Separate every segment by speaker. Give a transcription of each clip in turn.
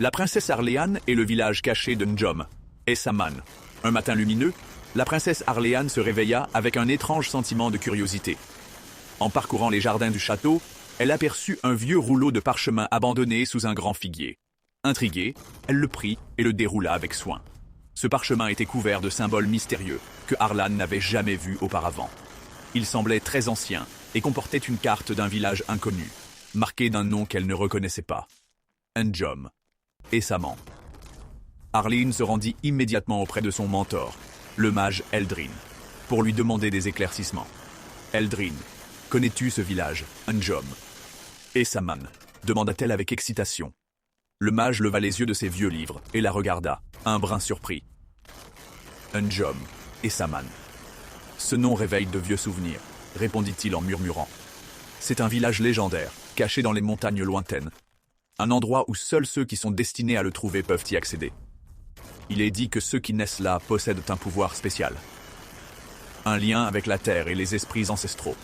Speaker 1: La princesse Arléane et le village caché de Njom, Essaman. Un matin lumineux, la princesse Arléane se réveilla avec un étrange sentiment de curiosité. En parcourant les jardins du château, elle aperçut un vieux rouleau de parchemin abandonné sous un grand figuier. Intriguée, elle le prit et le déroula avec soin. Ce parchemin était couvert de symboles mystérieux que Arléane n'avait jamais vus auparavant. Il semblait très ancien et comportait une carte d'un village inconnu, marquée d'un nom qu'elle ne reconnaissait pas. Njom. Essaman. Arléane se rendit immédiatement auprès de son mentor, le mage Eldrin, pour lui demander des éclaircissements. Eldrin, connais-tu ce village, Njom? Essaman, demanda-t-elle avec excitation. Le mage leva les yeux de ses vieux livres et la regarda, un brin surpris. Njom, Essaman. Ce nom réveille de vieux souvenirs, répondit-il en murmurant. C'est un village légendaire, caché dans les montagnes lointaines. Un endroit où seuls ceux qui sont destinés à le trouver peuvent y accéder. Il est dit que ceux qui naissent là possèdent un pouvoir spécial. Un lien avec la terre et les esprits ancestraux.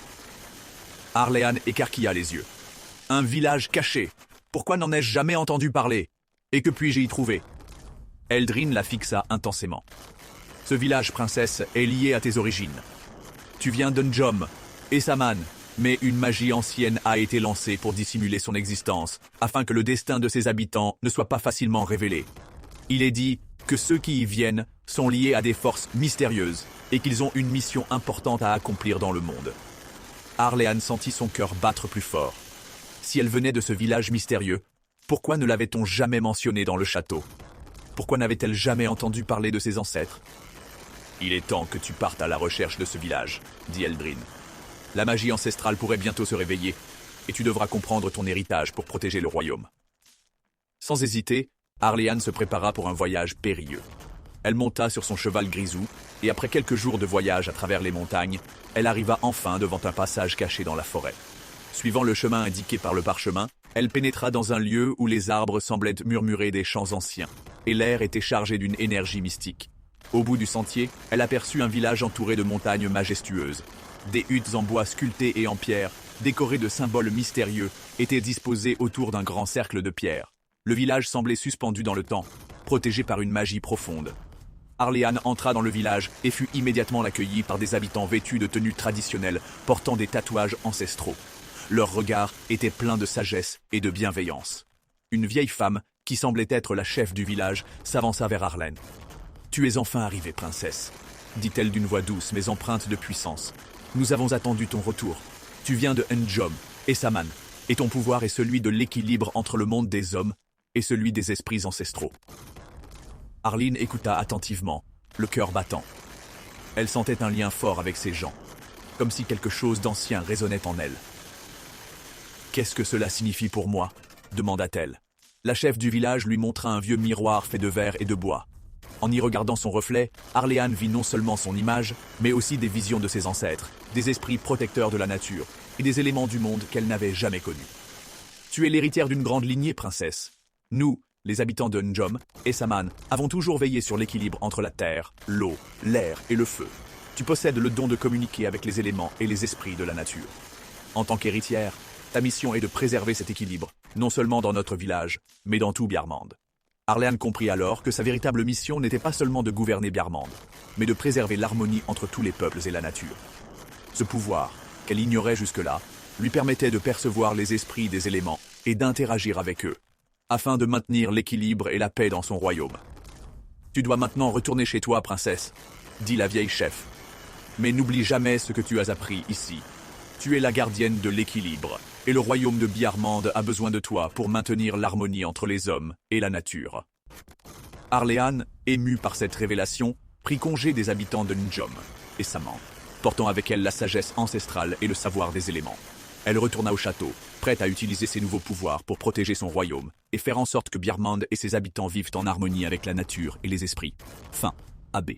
Speaker 1: Arléane écarquilla les yeux. Un village caché. Pourquoi n'en ai-je jamais entendu parler? Et que puis-je y trouver? Eldrin la fixa intensément. Ce village, princesse, est lié à tes origines. Tu viens de Njom, Essaman, mais une magie ancienne a été lancée pour dissimuler son existence, afin que le destin de ses habitants ne soit pas facilement révélé. Il est dit que ceux qui y viennent sont liés à des forces mystérieuses et qu'ils ont une mission importante à accomplir dans le monde. Arléane sentit son cœur battre plus fort. Si elle venait de ce village mystérieux, pourquoi ne l'avait-on jamais mentionné dans le château? Pourquoi n'avait-elle jamais entendu parler de ses ancêtres? Il est temps que tu partes à la recherche de ce village, dit Eldrin. La magie ancestrale pourrait bientôt se réveiller, et tu devras comprendre ton héritage pour protéger le royaume. Sans hésiter, Arléane se prépara pour un voyage périlleux. Elle monta sur son cheval grisou, et après quelques jours de voyage à travers les montagnes, elle arriva enfin devant un passage caché dans la forêt. Suivant le chemin indiqué par le parchemin, elle pénétra dans un lieu où les arbres semblaient murmurer des chants anciens, et l'air était chargé d'une énergie mystique. Au bout du sentier, elle aperçut un village entouré de montagnes majestueuses. Des huttes en bois sculptées et en pierre, décorées de symboles mystérieux, étaient disposées autour d'un grand cercle de pierre. Le village semblait suspendu dans le temps, protégé par une magie profonde. Arléane entra dans le village et fut immédiatement accueillie par des habitants vêtus de tenues traditionnelles, portant des tatouages ancestraux. Leur regard était plein de sagesse et de bienveillance. Une vieille femme, qui semblait être la chef du village, s'avança vers Arléane. « Tu es enfin arrivée, princesse, » dit-elle d'une voix douce mais empreinte de puissance. « Nous avons attendu ton retour. Tu viens de Njom, Essaman, et ton pouvoir est celui de l'équilibre entre le monde des hommes et celui des esprits ancestraux. » Arléane écouta attentivement, le cœur battant. Elle sentait un lien fort avec ces gens, comme si quelque chose d'ancien résonnait en elle. « Qu'est-ce que cela signifie pour moi ?» demanda-t-elle. La chef du village lui montra un vieux miroir fait de verre et de bois. En y regardant son reflet, Arléane vit non seulement son image, mais aussi des visions de ses ancêtres, des esprits protecteurs de la nature, et des éléments du monde qu'elle n'avait jamais connus. « Tu es l'héritière d'une grande lignée, princesse. Nous, les habitants de Njom, Essaman, avons toujours veillé sur l'équilibre entre la terre, l'eau, l'air et le feu. Tu possèdes le don de communiquer avec les éléments et les esprits de la nature. En tant qu'héritière, ta mission est de préserver cet équilibre, non seulement dans notre village, mais dans tout Bjarmand. » Arléane comprit alors que sa véritable mission n'était pas seulement de gouverner Bjarmand, mais de préserver l'harmonie entre tous les peuples et la nature. Ce pouvoir, qu'elle ignorait jusque-là, lui permettait de percevoir les esprits des éléments et d'interagir avec eux, afin de maintenir l'équilibre et la paix dans son royaume. « Tu dois maintenant retourner chez toi, princesse, » dit la vieille chef. « Mais n'oublie jamais ce que tu as appris ici. Tu es la gardienne de l'équilibre, et le royaume de Bjarmand a besoin de toi pour maintenir l'harmonie entre les hommes et la nature. » Arléane, émue par cette révélation, prit congé des habitants de Njom, Essaman, portant avec elle la sagesse ancestrale et le savoir des éléments. Elle retourna au château, prête à utiliser ses nouveaux pouvoirs pour protéger son royaume et faire en sorte que Bjarmand et ses habitants vivent en harmonie avec la nature et les esprits. Fin. AB.